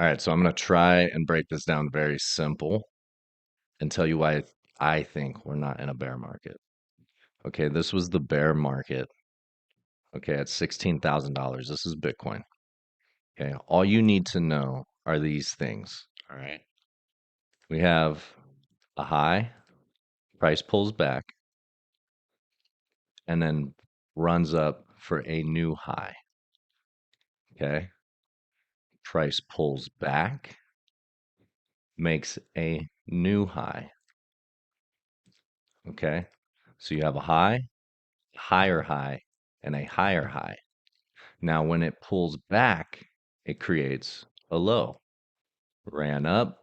All right, so I'm going to try and break this down very simple and tell you why I think we're not in a bear market. Okay, this was the bear market. Okay, at $16,000. This is Bitcoin. Okay, all you need to know are these things. All right, we have a high, price pulls back, and then runs up for a new high. Okay, price pulls back, makes a new high. Okay, so you have a high, higher high, and a higher high. Now, when it pulls back, it creates a low. Ran up,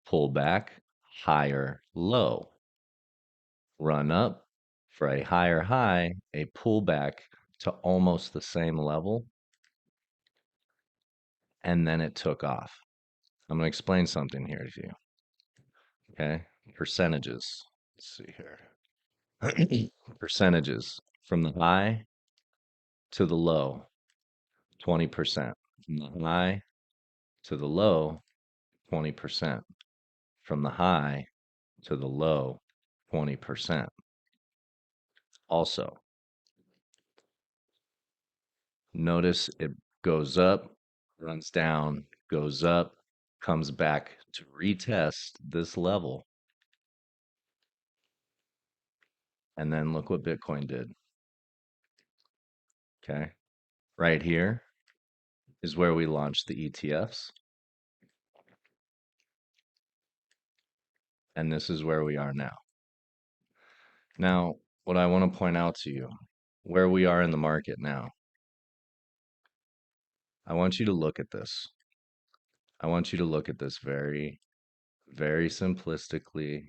pull back, higher low. Run up for a higher high, a pullback to almost the same level, and then it took off. I'm going to explain something here to you. Okay, percentages. Let's see here. Percentages from the high to the low, 20%. From the high to the low, 20%. From the high to the low, 20%. Also, notice it goes up, runs down, goes up, comes back to retest this level. And then look what Bitcoin did. Okay. Right here is where we launched the ETFs. And this is where we are now. Now, what I want to point out to you, where we are in the market now, I want you to look at this. I want you to look at this very, very simplistically.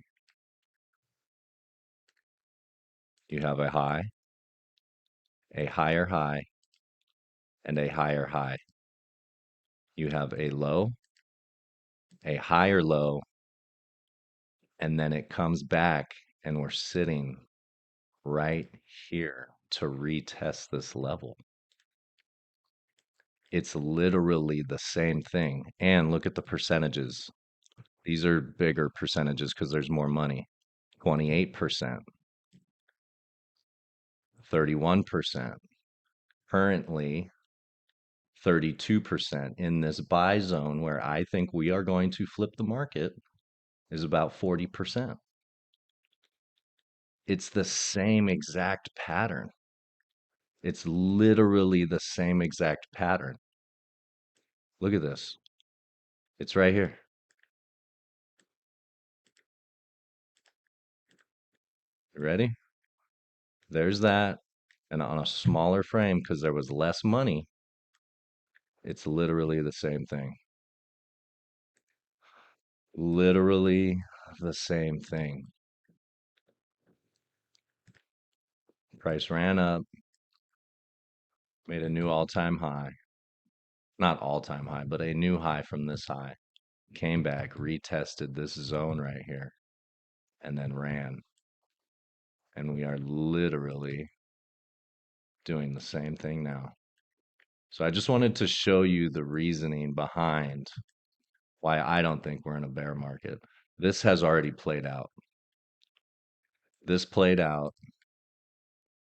You have a high, a higher high, and a higher high. You have a low, a higher low, and then it comes back, and we're sitting right here to retest this level. It's literally the same thing. And look at the percentages. These are bigger percentages because there's more money. 28%, 31%, currently 32% in this buy zone where I think we are going to flip the market is about 40%. It's the same exact pattern. It's literally the same exact pattern. Look at this. It's right here. You ready? There's that. And on a smaller frame, because there was less money, it's literally the same thing. Literally the same thing. Price ran up, made a new all-time high. Not all-time high, but a new high from this high. Came back, retested this zone right here, and then ran. And we are literally doing the same thing now. So I just wanted to show you the reasoning behind why I don't think we're in a bear market. This has already played out. This played out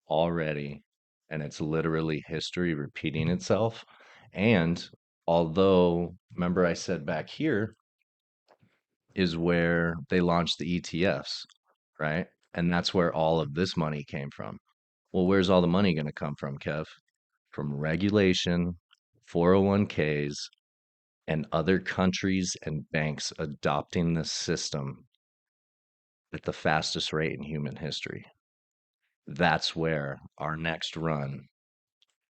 already, and it's literally history repeating itself. And although, remember I said back here is where they launched the ETFs, right? And that's where all of this money came from. Well, where's all the money going to come from, Kev? From regulation, 401ks, and other countries and banks adopting this system at the fastest rate in human history. That's where our next run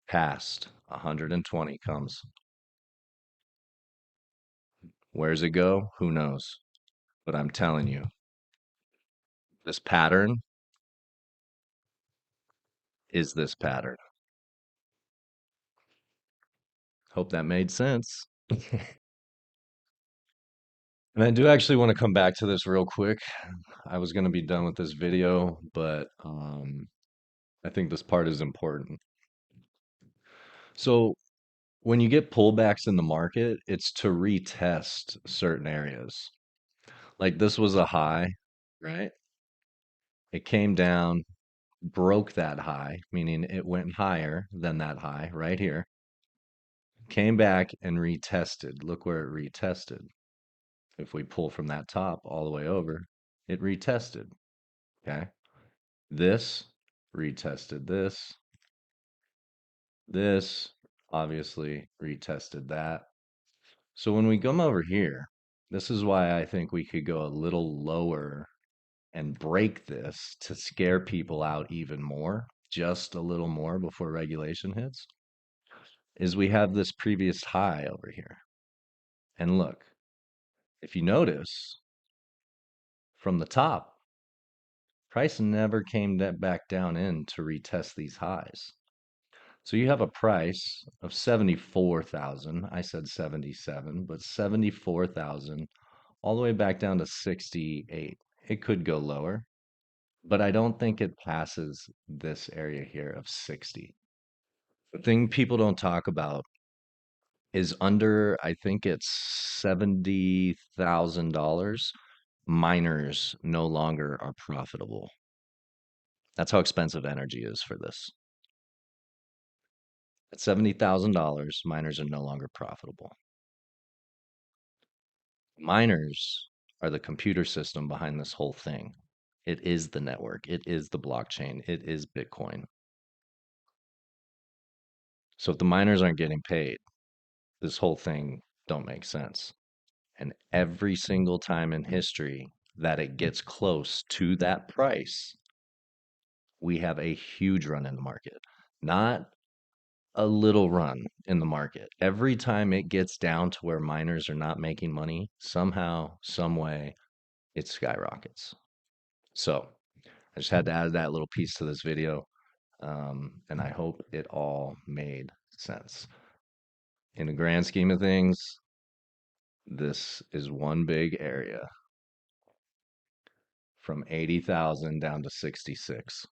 past 120 comes. Where's it go? Who knows? But I'm telling you, this pattern is this pattern. Hope that made sense. And I do actually want to come back to this real quick. I was going to be done with this video, but I think this part is important. So When you get pullbacks in the market, it's to retest certain areas. Like this was a high, right? It came down, broke that high, meaning it went higher than that high right here, came back and retested. Look where it retested. If we pull from that top all the way over, it retested. Okay. This retested this obviously retested that. So when we come over here, this is why I think we could go a little lower and break this to scare people out even more, just a little more before regulation hits, is we have this previous high over here. And look, if you notice from the top, price never came back down in to retest these highs. So you have a price of 74,000. I said 77, but 74,000 all the way back down to 68. It could go lower, but I don't think it passes this area here of 60. The thing people don't talk about is under, I think it's $70,000, miners no longer are profitable. That's how expensive energy is for this. At $70,000, miners are no longer profitable. Miners are the computer system behind this whole thing. It is the network, it is the blockchain, it is Bitcoin. So if the miners aren't getting paid, this whole thing don't make sense. And every single time in history that it gets close to that price, we have a huge run in the market. Not a little run in the market. Every time it gets down to where miners are not making money, somehow, some way, it skyrockets. So I just had to add that little piece to this video, and I hope it all made sense. In the grand scheme of things, this is one big area from 80,000 down to 66.